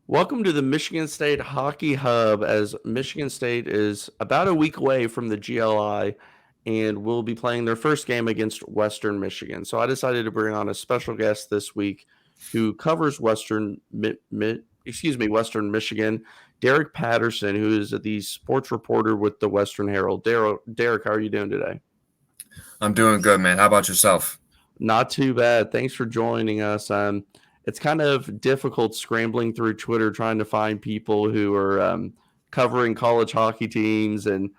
Welcome to the Michigan State Hockey Hub as Michigan State is about a week away from the GLI and will be playing their first game against Western Michigan. So I decided to bring on a special guest this week who covers Western Michigan, Derek Patterson, who is the sports reporter with the Western Herald. Derek, how are you doing today? I'm doing good, man. How about yourself? Not too bad. Thanks for joining us. It's kind of difficult scrambling through Twitter trying to find people who are covering college hockey teams and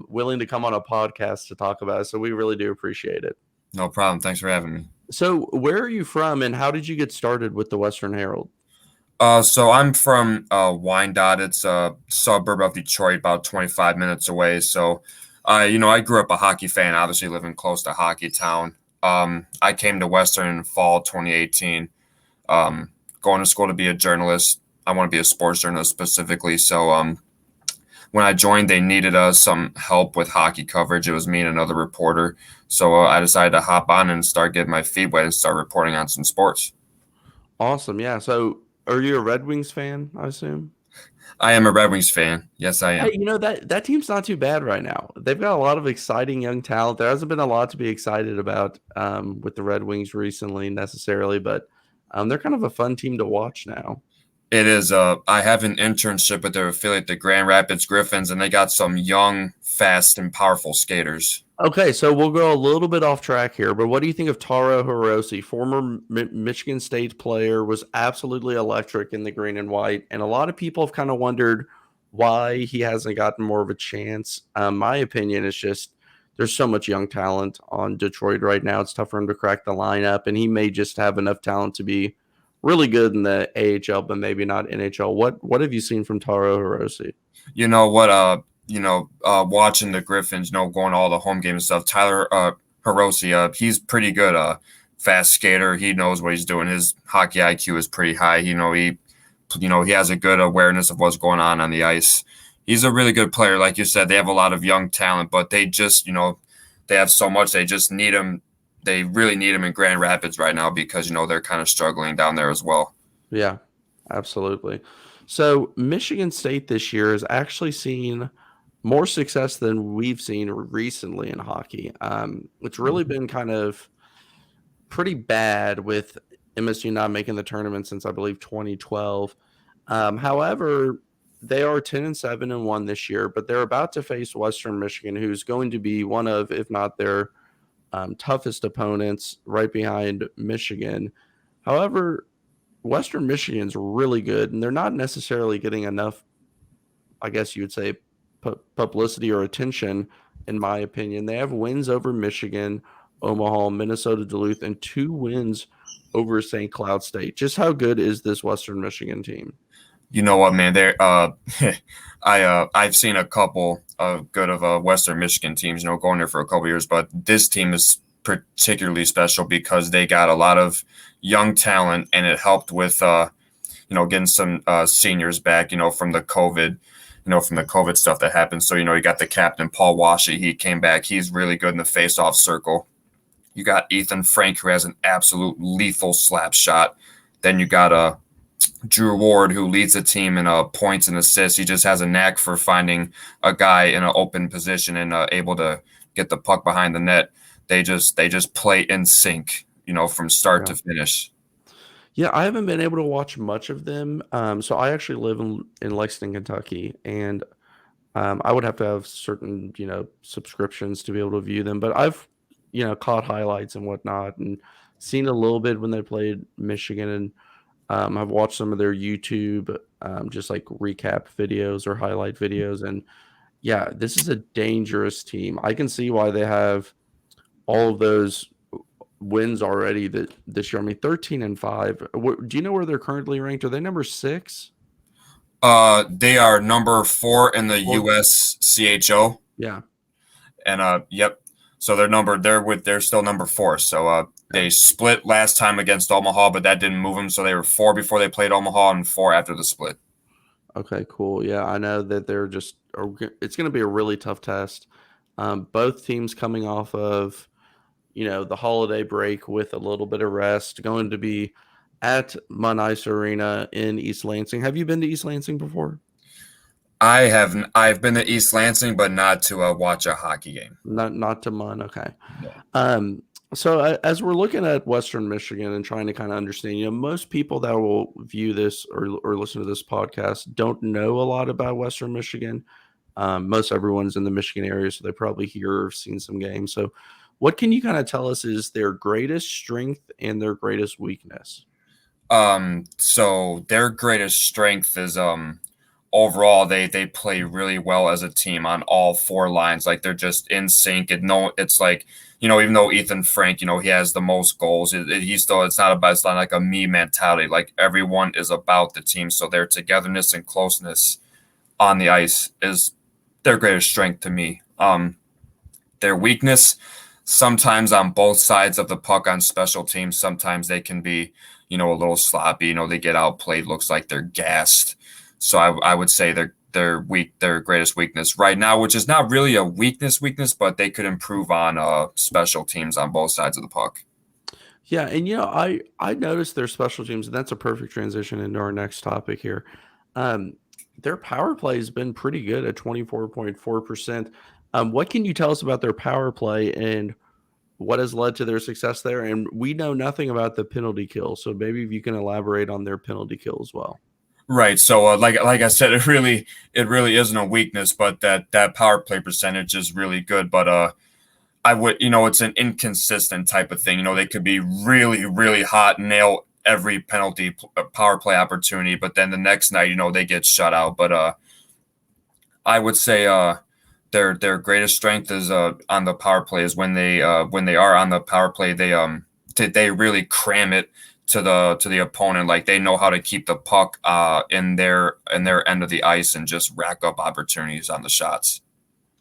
willing to come on a podcast to talk about it. So we really do appreciate it. No problem. Thanks for having me. So, where are you from, and how did you get started with the Western Herald? So I'm from Wyandotte. It's a suburb of Detroit, about 25 minutes away. So, I grew up a hockey fan, obviously living close to Hockey Town. I came to Western in fall 2018, going to school to be a journalist. I want to be a sports journalist specifically. So, when I joined, they needed some help with hockey coverage. It was me and another reporter. So I decided to hop on and start getting my feet wet and start reporting on some sports. Awesome. Yeah. So, are you a Red Wings fan, I assume? I am a Red Wings fan. Yes, I Hey, am. that team's not too bad right now. They've got a lot of exciting young talent. There hasn't been a lot to be excited about with the Red Wings recently, necessarily, but they're kind of a fun team to watch now. It is. I have an internship with their affiliate, the Grand Rapids Griffins, and they got some young, fast, and powerful skaters. Okay, so we'll go a little bit off track here, but what do you think of Taro Hirose, former Michigan State player, was absolutely electric in the green and white, and a lot of people have kind of wondered why he hasn't gotten more of a chance. My opinion is just there's so much young talent on Detroit right now. It's tough for him to crack the lineup, and he may just have enough talent to be really good in the AHL, but maybe not NHL. What have you seen from Taro Hirose? You know what? Watching the Griffins, going to all the home games and stuff. Tyler Hirose, he's pretty good. Fast skater. He knows what he's doing. His hockey IQ is pretty high. He has a good awareness of what's going on the ice. He's a really good player. Like you said, they have a lot of young talent, but they just, they have so much. They just need him. They really need him in Grand Rapids right now because, they're kind of struggling down there as well. Yeah, absolutely. So Michigan State this year has actually seen more success than we've seen recently in hockey. It's really been kind of pretty bad with MSU not making the tournament since I believe 2012. However, they are 10-7-1 this year, but they're about to face Western Michigan, who's going to be one of, if not their toughest opponents, right behind Michigan. However, Western Michigan's really good, and they're not necessarily getting enough, I guess you would say, publicity or attention, in my opinion. They have wins over Michigan, Omaha, Minnesota, Duluth, and 2 wins over St. Cloud State. Just how good is this Western Michigan team? You know what, man? I've seen a couple of good of Western Michigan teams, going there for a couple years, but this team is particularly special because they got a lot of young talent, and it helped with getting some seniors back, from the COVID stuff that happened. So you got the captain Paul Washe. He came back. He's really good in the face-off circle. You got Ethan Frank, who has an absolute lethal slap shot. Then you got Drew Ward, who leads the team in points and assists. He just has a knack for finding a guy in an open position and able to get the puck behind the net. They just play in sync, from start to finish. Yeah, I haven't been able to watch much of them. So I actually live in Lexington, Kentucky, and I would have to have certain, subscriptions to be able to view them. But I've, caught highlights and whatnot and seen a little bit when they played Michigan. And I've watched some of their YouTube, just like recap videos or highlight videos. And yeah, this is a dangerous team. I can see why they have all of those wins already that this year. I mean, 13-5. Do you know where they're currently ranked? Are they number 6? They are number 4 in the Or USCHO, yeah. and yep. So they're still number 4. So they split last time against Omaha, but that didn't move them. So they were 4 before they played Omaha and 4 after the split. Okay, cool. Yeah, I know that it's going to be a really tough test. Both teams coming off of, the holiday break with a little bit of rest, going to be at Mun Ice Arena in East Lansing. Have you been to East Lansing before? I've been to East Lansing, but not to watch a hockey game. Not to Mun. Okay. No. Um, so as we're looking at Western Michigan and trying to kind of understand, most people that will view this or listen to this podcast don't know a lot about Western Michigan. Most everyone's in the Michigan area, so they probably hear or have seen some games. So, what can you kind of tell us is their greatest strength and their greatest weakness? So their greatest strength is overall they play really well as a team on all four lines. Like they're just in sync. And no, it's like even though Ethan Frank, he has the most goals, he's still it's not like a me mentality. Like everyone is about the team, so their togetherness and closeness on the ice is their greatest strength to me. Their weakness sometimes on both sides of the puck on special teams. Sometimes they can be a little sloppy. They get outplayed. Looks like they're gassed. So I would say their greatest weakness right now, which is not really a weakness, but they could improve on special teams on both sides of the puck. Yeah, and I noticed their special teams, and that's a perfect transition into our next topic here. Um, their power play has been pretty good at 24.4%. What can you tell us about their power play and what has led to their success there? And we know nothing about the penalty kill, so maybe if you can elaborate on their penalty kill as well. Right. So like I said, it really isn't a weakness, but that power play percentage is really good. But I would, it's an inconsistent type of thing. They could be really, really hot, nail every penalty power play opportunity, but then the next night, they get shut out. But I would say their greatest strength is on the power play is when they are on the power play, they really cram it to the opponent. Like they know how to keep the puck in their end of the ice and just rack up opportunities on the shots.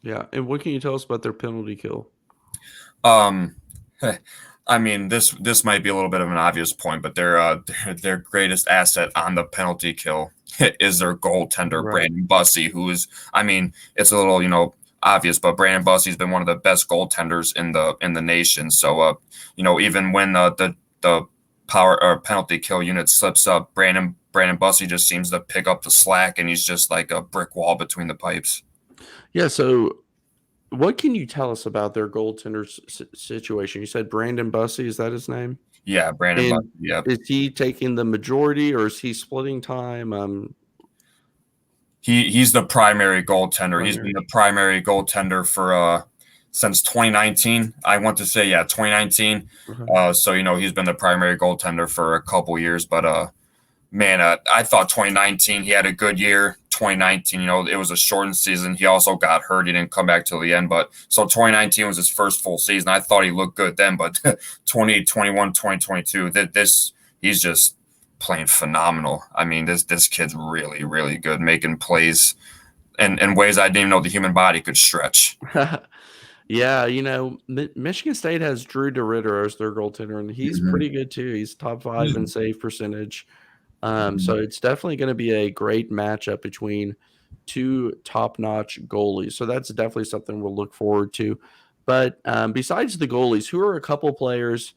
Yeah, and what can you tell us about their penalty kill? Um, I mean, this might be a little bit of an obvious point, but their greatest asset on the penalty kill is their goaltender Right. Brandon Bussey, who is, I mean, it's a little obvious, but Brandon Bussey's been one of the best goaltenders in the nation. So even when the power or penalty kill unit slips up, Brandon Bussey just seems to pick up the slack, and he's just like a brick wall between the pipes. Yeah, so what can you tell us about their goaltender situation? You said Brandon Bussey, is that his name? Yeah, Brandon Bussey. And Yeah, is he taking the majority or is he splitting time? he's the primary goaltender. He's been Primary. the primary goaltender for since 2019. I want to say 2019. Okay. So he's been the primary goaltender for a couple years, but man, I thought 2019 he had a good year. 2019, it was a shortened season. He also got hurt. He didn't come back till the end, but so 2019 was his first full season. I thought he looked good then, but 2021, 2022, this he's just playing phenomenal. I mean, this kid's really, really good, making plays in ways I didn't even know the human body could stretch. Yeah, Michigan State has Drew DeRitter as their goaltender, and he's Mm-hmm. pretty good too. He's top five in save percentage. So Mm-hmm. it's definitely going to be a great matchup between two top-notch goalies. So that's definitely something we'll look forward to. But besides the goalies, who are a couple players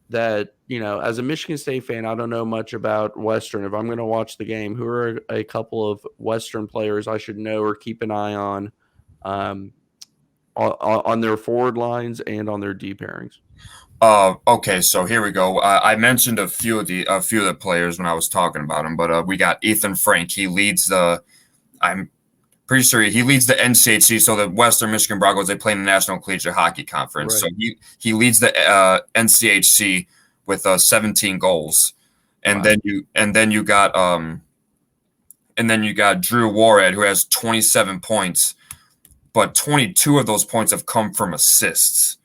that, as a Michigan State fan, I don't know much about Western. If I'm going to watch the game, who are a couple of Western players I should know or keep an eye um, on their forward lines and on their D pairings? Okay, so here we go. I mentioned a few of the players when I was talking about them, but we got Ethan Frank. He leads the. I'm pretty sure he leads the NCHC. So the Western Michigan Broncos, they play in the National Collegiate Hockey Conference. So Right. he leads the NCHC with 17 goals, and Wow. then you got Drew Warhead, who has 27 points, but 22 of those points have come from assists.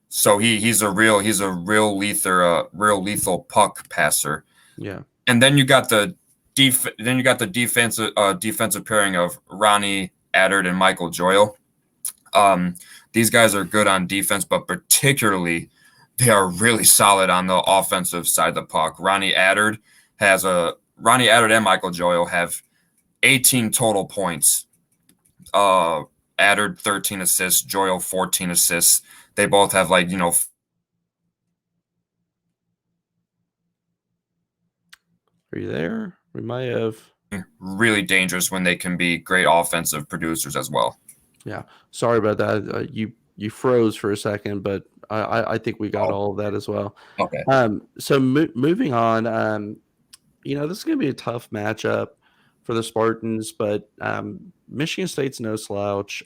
So he's a real lethal puck passer. Yeah. And then you got the defensive pairing of Ronnie Addard and Michael Joyle. These guys are good on defense, but particularly they are really solid on the offensive side of the puck. Ronnie Addard and Michael Joyle have 18 total points. Addard 13 assists, Joyle 14 assists. They both have Are you there? We might have. Really dangerous when they can be great offensive producers as well. Yeah. Sorry about that. You froze for a second, but I think we got Oh, all of that as well. okay. So moving on, this is going to be a tough matchup for the Spartans, but Michigan State's no slouch.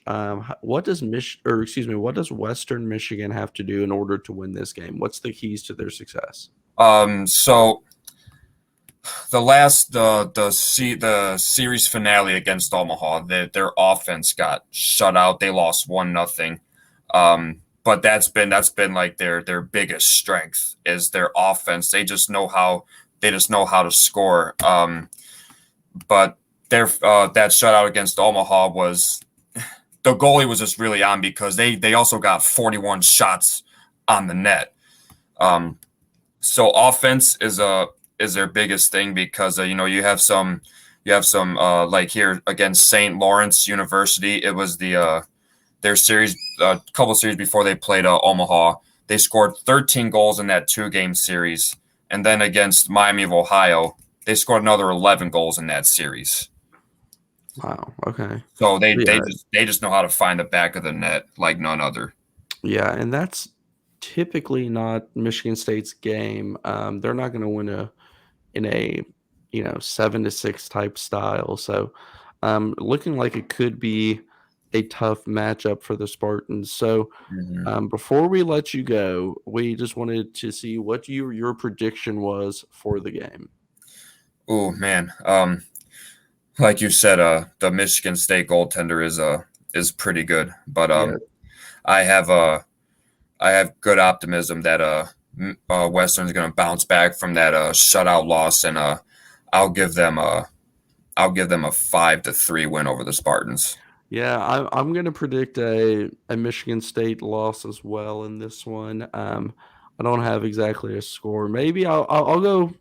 What does what does Western Michigan have to do in order to win this game? What's the keys to their success? So the series finale against Omaha, their offense got shut out. They lost 1-0. But that's been like their biggest strength is their offense. They just know how to score. But their that shutout against Omaha was the goalie was just really on because they also got 41 shots on the net. So offense is their biggest thing because you have some like here against St. Lawrence University. It was their series couple series before they played Omaha. They scored 13 goals in that 2-game series, and then against Miami of Ohio, they scored another 11 goals in that series. Wow. Okay. So they just know how to find the back of the net like none other. Yeah, and that's typically not Michigan State's game. They're not going to win in a 7-6 type style. So looking like it could be a tough matchup for the Spartans. So before we let you go, we just wanted to see what your prediction was for the game. Oh man, like you said, the Michigan State goaltender is pretty good, but Yeah. I have good optimism that Western's going to bounce back from that shutout loss, and I'll give them a 5-3 win over the Spartans. Yeah, I'm going to predict a Michigan State loss as well in this one. I don't have exactly a score. Maybe I'll go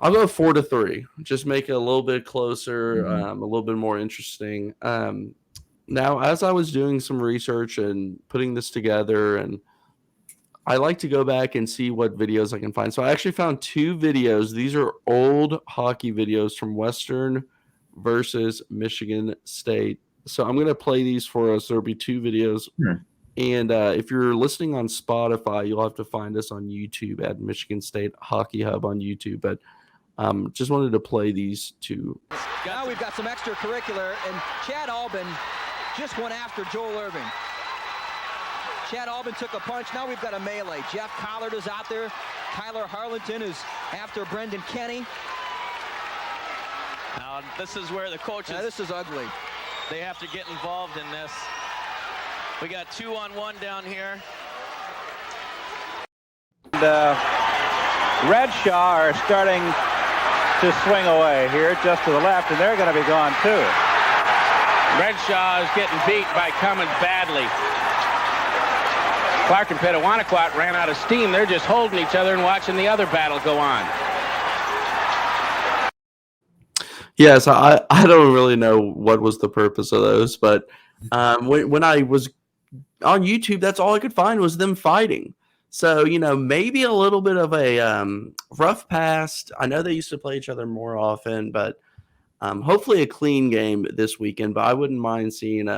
4-3. Just make it a little bit closer, a little bit more interesting. Now, as I was doing some research and putting this together, and I like to go back and see what videos I can find. So I actually found 2 videos. These are old hockey videos from Western versus Michigan State. So I'm going to play these for us. There'll be 2 videos. And if you're listening on Spotify, you'll have to find us on YouTube at Michigan State Hockey Hub on YouTube. But just wanted to play these 2. Now we've got some extracurricular, and Chad Albin just went after Joel Irving. Chad Albin took a punch. Now we've got a melee. Jeff Collard is out there. Tyler Harlington is after Brendan Kenny. Now this is where the coaches... Now this is ugly. They have to get involved in this. We got 2-on-1 down here. And Redshaw are starting to swing away here just to the left, and they're going to be gone too. Redshaw is getting beat by Cummins badly. Clark and Petawanaquat ran out of steam. They're just holding each other and watching the other battle go on. Yes, I don't really know what was the purpose of those, but when I was on YouTube, that's all I could find was them fighting. So, maybe a little bit of a rough past. I know they used to play each other more often, but hopefully a clean game this weekend. But I wouldn't mind seeing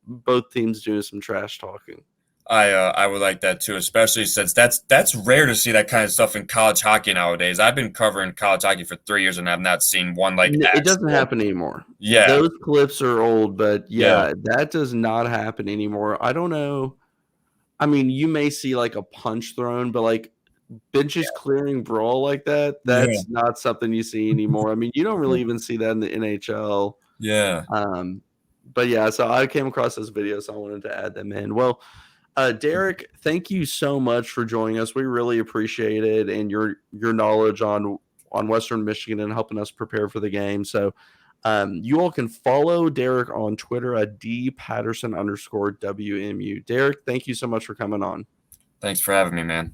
both teams doing some trash talking. I would like that too, especially since that's rare to see that kind of stuff in college hockey nowadays. I've been covering college hockey for 3 years and I've not seen one like that. It doesn't happen anymore. Yeah. Those clips are old, but that does not happen anymore. I don't know. I mean, you may see like a punch thrown, but like benches clearing brawl like that's not something you see anymore. I mean, you don't really even see that in the NHL. Yeah. But yeah, so I came across this video, so I wanted to add them in. Well, Derek, thank you so much for joining us. We really appreciate it, and your knowledge on Western Michigan and helping us prepare for the game. So you all can follow Derek on Twitter at @DPatterson_WMU. Derek, thank you so much for coming on. Thanks for having me, man.